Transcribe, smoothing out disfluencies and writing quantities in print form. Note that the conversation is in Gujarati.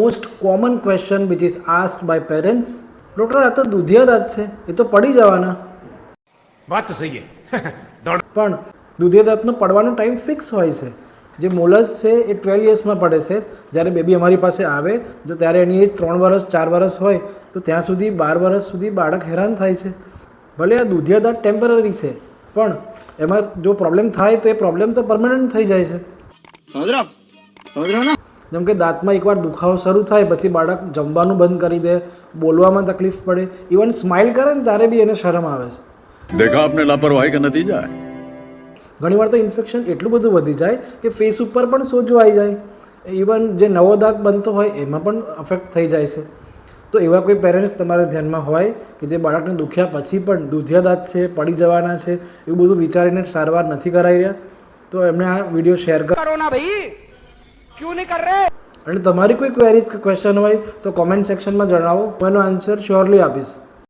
Most common question which is asked by parents. Doctor આ તો દૂધિયા દાંત છે, એ તો પડી જવાના. વાત તો સહી પણ દૂધિયા દાંતનો પડવાનો ટાઈમ ફિક્સ હોય છે. જે મોલસ છે એ 12 યર્સમાં પડે છે. જ્યારે બેબી અમારી પાસે આવે જો ત્યારે એની એજ 3 વર્ષ 4 વર્ષ હોય તો ત્યાં સુધી 12 વર્ષ સુધી બાળક હેરાન થાય છે. ભલે આ દૂધિયા દાંત ટેમ્પરરી છે પણ એમાં જો પ્રોબ્લેમ થાય તો એ પ્રોબ્લેમ તો પરમનન્ટ થઈ જાય છે. સમજ રહ્યો ને? જેમ કે દાંતમાં એકવાર દુખાવો શરૂ થાય પછી બાળક જમવાનું બંધ કરી દે, બોલવામાં તકલીફ પડે, ઇવન સ્માઇલ કરે ને ત્યારે બી એને શરમ આવે છે. देखा आपने लापरवाही का नतीजा है. ઘણીવાર તો ઇન્ફેક્શન એટલું બધું વધી જાય કે ફેસ ઉપર પણ સોજો આવી જાય. ઇવન જે નવો દાંત બનતો હોય એમાં પણ અફેક્ટ થઈ જાય છે. તો એવા કોઈ પેરેન્ટ્સ તમારા ધ્યાનમાં હોય કે જે બાળકને દુખ્યા પછી પણ દૂધિયા દાંત છે, પડી જવાના છે, એવું બધું વિચારીને સારવાર નથી કરાવી રહ્યા, તો એમને આ વિડીયો શેર કરો ના ભાઈ, ક્યું નહીં કર રહે. અને તમારી કોઈ ક્વેરીઝ કે ક્વેશ્ચન હોય તો કોમેન્ટ સેક્શનમાં જણાવો, હું એનો આન્સર શ્યોરલી આપીશ.